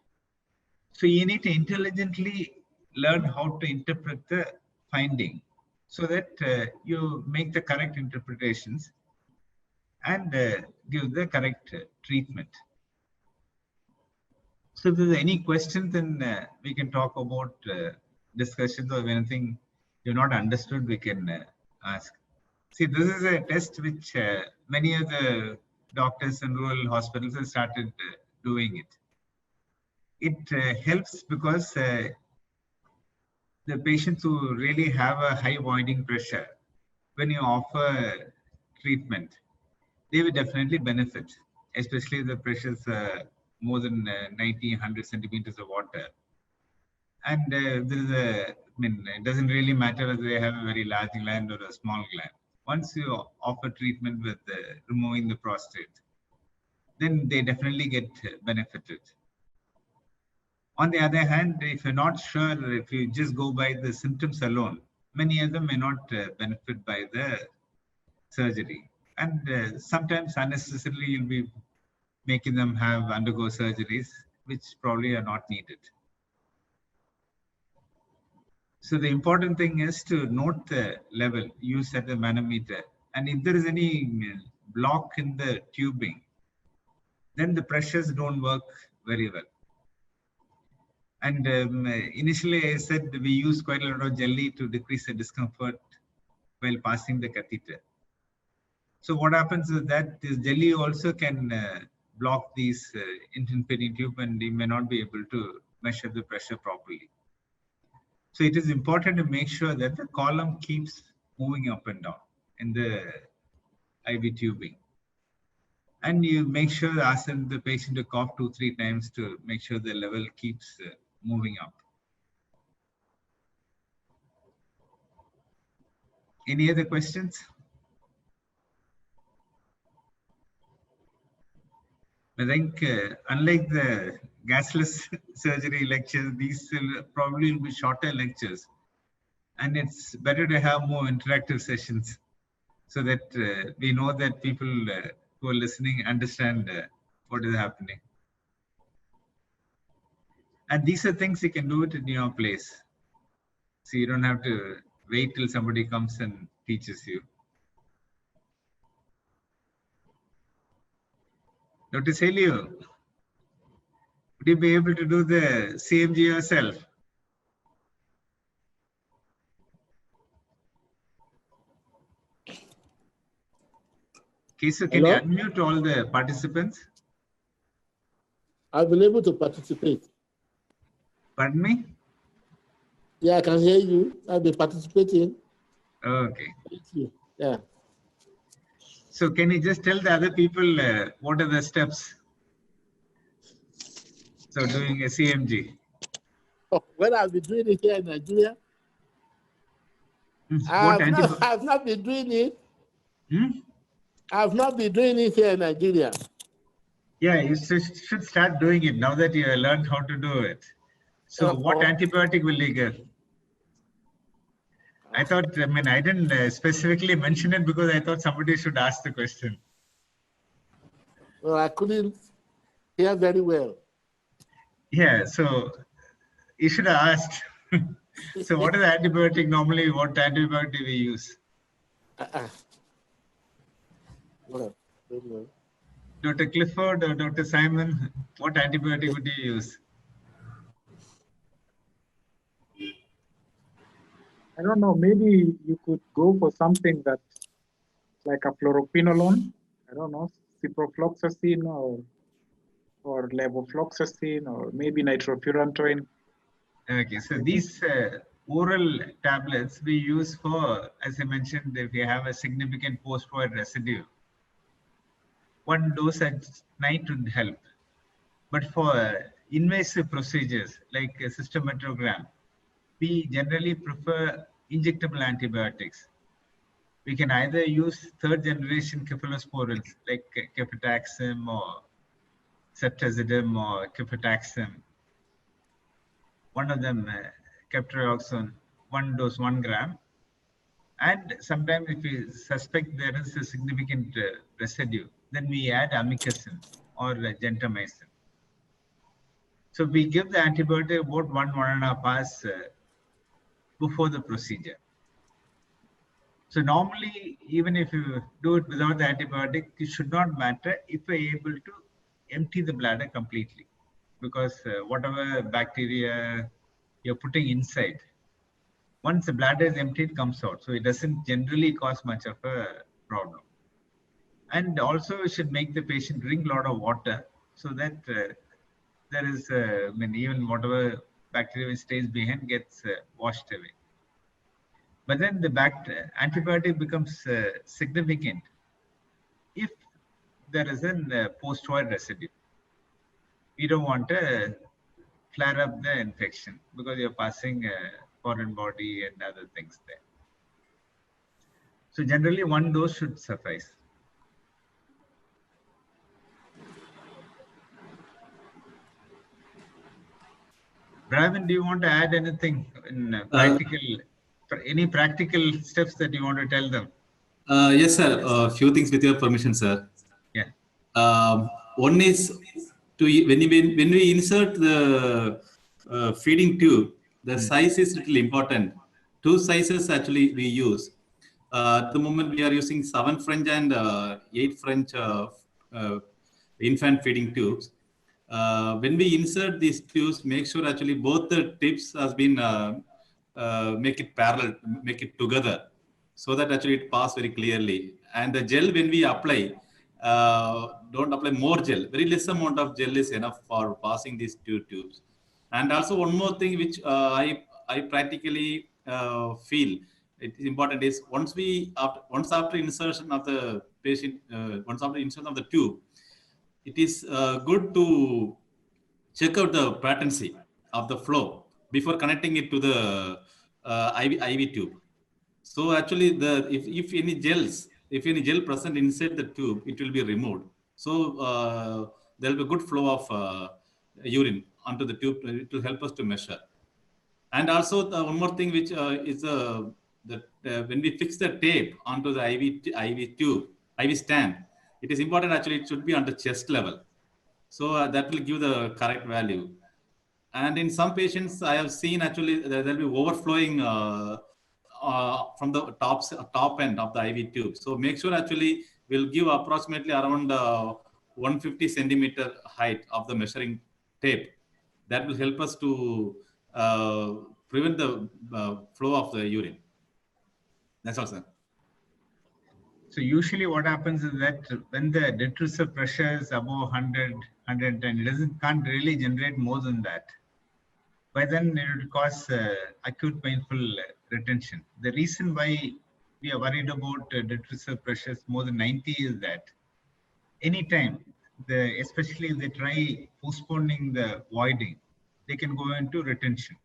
So you need to intelligently learn how to interpret the finding so that you make the correct interpretations and give the correct treatment. So if there's any questions, then we can talk about discussions, or if anything you've not understood, we can ask. See, this is a test which many of the doctors in rural hospitals have started doing it. It helps because the patients who really have a high voiding pressure, when you offer treatment, they will definitely benefit, especially if the pressure is more than 90, 100 centimeters of water. And it doesn't really matter whether they have a very large gland or a small gland. Once you offer treatment with removing the prostate, then they definitely get benefited. On the other hand, if you're not sure, if you just go by the symptoms alone, many of them may not benefit by the surgery. And sometimes unnecessarily you'll be making them undergo surgeries, which probably are not needed. So the important thing is to note the level used at the manometer. And if there is any block in the tubing, then the pressures don't work very well. And initially I said we use quite a lot of jelly to decrease the discomfort while passing the catheter. So what happens is that this jelly also can block these infiltrating tube, and you may not be able to measure the pressure properly. So it is important to make sure that the column keeps moving up and down in the IV tubing. And you make sure, ask the patient to cough 2-3 times to make sure the level keeps moving up. Any other questions? I think unlike the gasless surgery lectures, these will probably be shorter lectures. And it's better to have more interactive sessions so that we know that people who are listening understand what is happening. And these are things you can do it in your place. So you don't have to wait till somebody comes and teaches you. Dr. Celio, would you be able to do the CMG yourself? Okay, so can you unmute all the participants? I've been able to participate. Pardon me? Yeah, I can hear you. I've been participating. Okay. Thank you. Yeah. So can you just tell the other people what are the steps? So doing a CMG. Oh, well, I've been doing it here in Nigeria. I've not been doing it. I've not been doing it here in Nigeria. Yeah, you should start doing it now that you learned how to do it. So what antibiotic will you give? I didn't specifically mention it because I thought somebody should ask the question. Well, I couldn't hear very well. Yeah, so you should have asked. So what is the antibiotic normally? What antibiotic we use? Well, Dr. Clifford or Dr. Simon, what antibiotic would you use? I don't know. Maybe you could go for something that's like a fluoroquinolone. I don't know, ciprofloxacin or levofloxacin or maybe nitrofurantoin. Okay, so these oral tablets we use for, as I mentioned, if you have a significant post-void residue, one dose at night would help. But for invasive procedures like a cystometrogram, we generally prefer injectable antibiotics. We can either use third generation cephalosporins like cefotaxime or ceftazidime or cefotaxime. One of them, ceftriaxone, one dose, 1 gram. And sometimes if we suspect there is a significant residue, then we add amikacin or gentamicin. So we give the antibiotic about 1.5 hours before the procedure. So normally, even if you do it without the antibiotic, it should not matter if we're able to empty the bladder completely, because whatever bacteria you're putting inside, once the bladder is empty, it comes out. So it doesn't generally cause much of a problem. And also, we should make the patient drink a lot of water so that there is, even whatever bacteria which stays behind gets washed away. But then the antibiotic becomes significant if there is a post-void residue. We don't want to flare up the infection because you're passing foreign body and other things there. So generally, 1 dose should suffice. Bravin, do you want to add anything in practical, any practical steps that you want to tell them? Yes, sir. A few things with your permission, sir. Yeah. One is when we insert the feeding tube, the size is little important. 2 sizes actually we use. At the moment we are using 7 French and 8 French infant feeding tubes. When we insert these tubes, make sure actually both the tips has been make it parallel, make it together, so that actually it pass very clearly. And the gel, when we apply, don't apply more gel. Very less amount of gel is enough for passing these 2 tubes. And also one more thing which I practically feel it is important is once after insertion of the patient, once after insertion of the tube, it is good to check out the patency of the flow before connecting it to the IV tube. So actually, if any gel present inside the tube, it will be removed. So there will be good flow of urine onto the tube. It will help us to measure. And also one more thing, which is when we fix the tape onto the IV tube, IV stand, it is important actually it should be on the chest level. So that will give the correct value. And in some patients, I have seen actually there will be overflowing from the top end of the IV tube. So make sure actually we'll give approximately around 150 centimeter height of the measuring tape. That will help us to prevent the flow of the urine. That's all, sir. So usually what happens is that when the detrusor pressure is above 100, 110, it can't really generate more than that. By then it will cause acute painful retention. The reason why we are worried about detrusor pressures more than 90 is that anytime, especially if they try postponing the voiding, they can go into retention.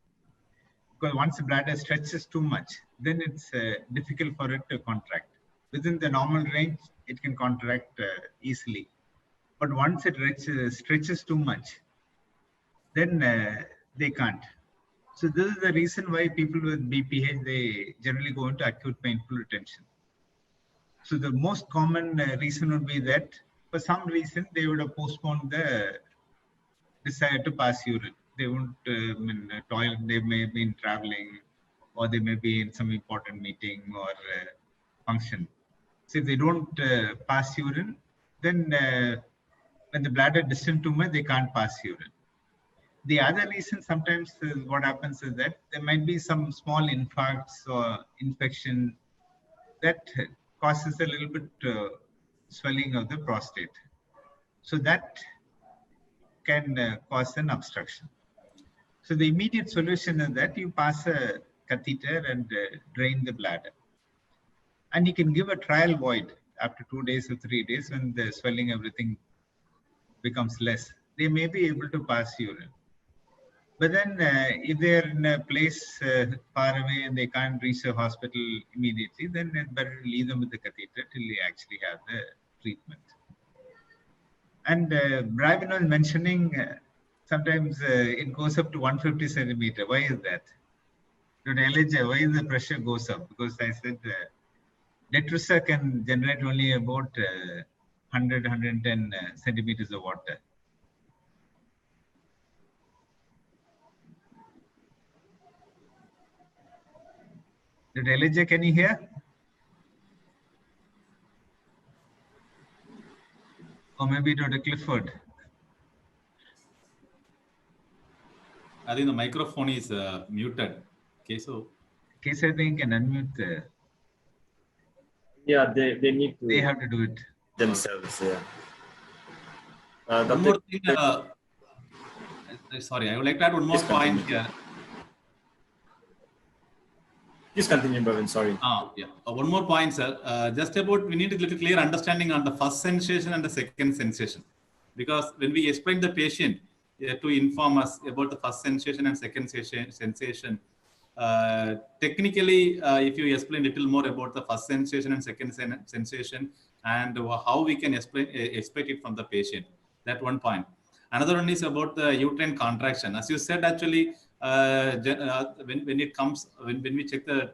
Because once the bladder stretches too much, then it's difficult for it to contract. Within the normal range, it can contract easily. But once it stretches too much, then they can't. So this is the reason why people with BPH, they generally go into acute painful retention. So the most common reason would be that for some reason, they would have postponed the desire to pass urine. They won't toilet, they may be traveling, or they may be in some important meeting or function. So if they don't pass urine, then when the bladder distant tumor, they can't pass urine. The other reason sometimes is what happens is that there might be some small infarcts or infection that causes a little bit swelling of the prostate. So that can cause an obstruction. So the immediate solution is that you pass a catheter and drain the bladder. And you can give a trial void after 2 days or 3 days when the swelling, everything becomes less. They may be able to pass urine. But then if they're in a place far away and they can't reach the hospital immediately, then it's better to leave them with the catheter till they actually have the treatment. And Bravin was mentioning sometimes it goes up to 150 centimeter. Why is that? Elijah, why is the pressure goes up? Because I said Detrusor can generate only about 100, 110 centimeters of water. Did Elijah, can you hear? Or maybe Dr. Clifford. I think the microphone is muted. Okay, so. Case I think can unmute. Yeah, they need to. They have to do it themselves. Yeah. One more thing. Sorry, I would like to add one more point here. Please continue, Bhavin. Sorry. Yeah. One more point, sir. Just about we need a little clear understanding on the first sensation and the second sensation, because when we explain the patient to inform us about the first sensation and second sensation, technically, if you explain a little more about the first sensation and second sensation and how we can expect it from the patient, that one point. Another one is about the uterine contraction. As you said, actually, when it comes, when we check the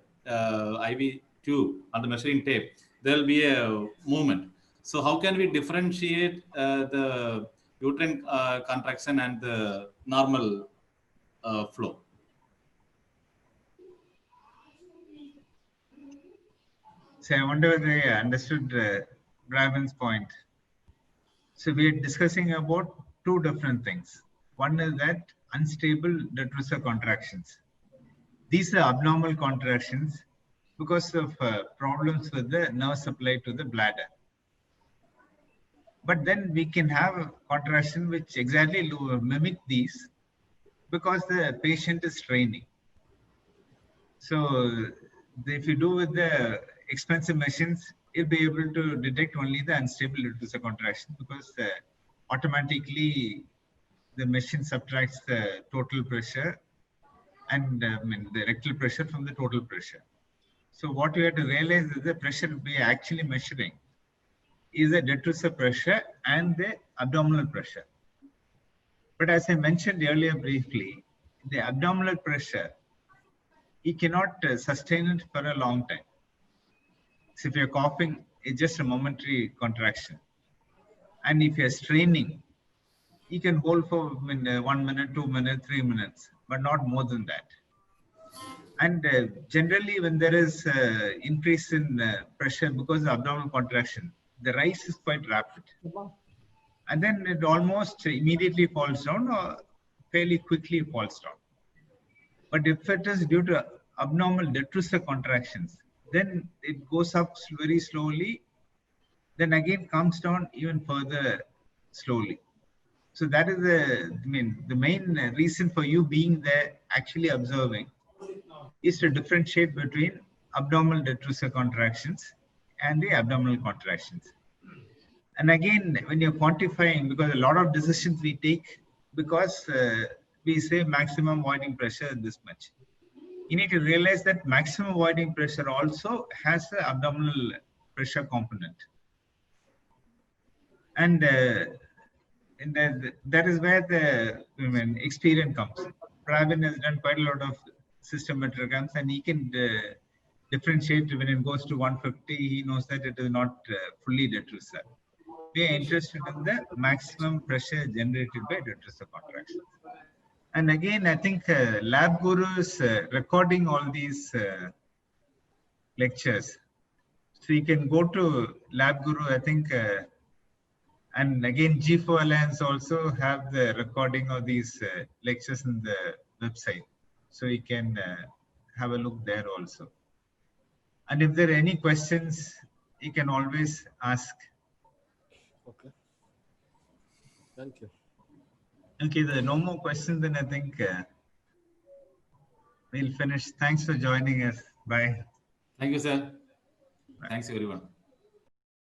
IV tube on the measuring tape, there will be a movement. So how can we differentiate the uterine contraction and the normal flow? So I wonder whether I understood Bravin's point. So we are discussing about two different things. One is that unstable detrusor contractions. These are abnormal contractions because of problems with the nerve supply to the bladder. But then we can have a contraction which exactly mimic these because the patient is straining. So if you do with the expensive machines, you'll be able to detect only the unstable detrusor contraction because automatically the machine subtracts the total pressure and the rectal pressure from the total pressure. So what you have to realize is the pressure we are actually measuring is the detrusor pressure and the abdominal pressure. But as I mentioned earlier briefly, the abdominal pressure, you cannot sustain it for a long time. So if you're coughing, it's just a momentary contraction. And if you're straining, you can hold for 1 minute, 2 minutes, 3 minutes, but not more than that. And generally, when there is increase in pressure because of abdominal contraction, the rise is quite rapid. And then it almost immediately falls down or fairly quickly falls down. But if it is due to abnormal detrusor contractions, then it goes up very slowly, then again comes down even further slowly. So that is the main reason for you being there, actually observing, is to differentiate between abdominal detrusor contractions and the abdominal contractions. And again, when you're quantifying, because a lot of decisions we take because we say maximum voiding pressure is this much. You need to realize that maximum voiding pressure also has an abdominal pressure component. And that is where the experience comes. Bravin has done quite a lot of system metrograms and he can differentiate when it goes to 150, he knows that it is not fully detrusor. We are interested in the maximum pressure generated by detrusor contraction. And again, I think Lab Guru is recording all these lectures. So you can go to Lab Guru, I think And again, G4 Alliance also have the recording of these lectures in the website. So you can have a look there also. And if there are any questions, you can always ask. Okay. Thank you. Okay, there are no more questions, then I think we'll finish. Thanks for joining us. Bye. Thank you, sir. Thanks, everyone.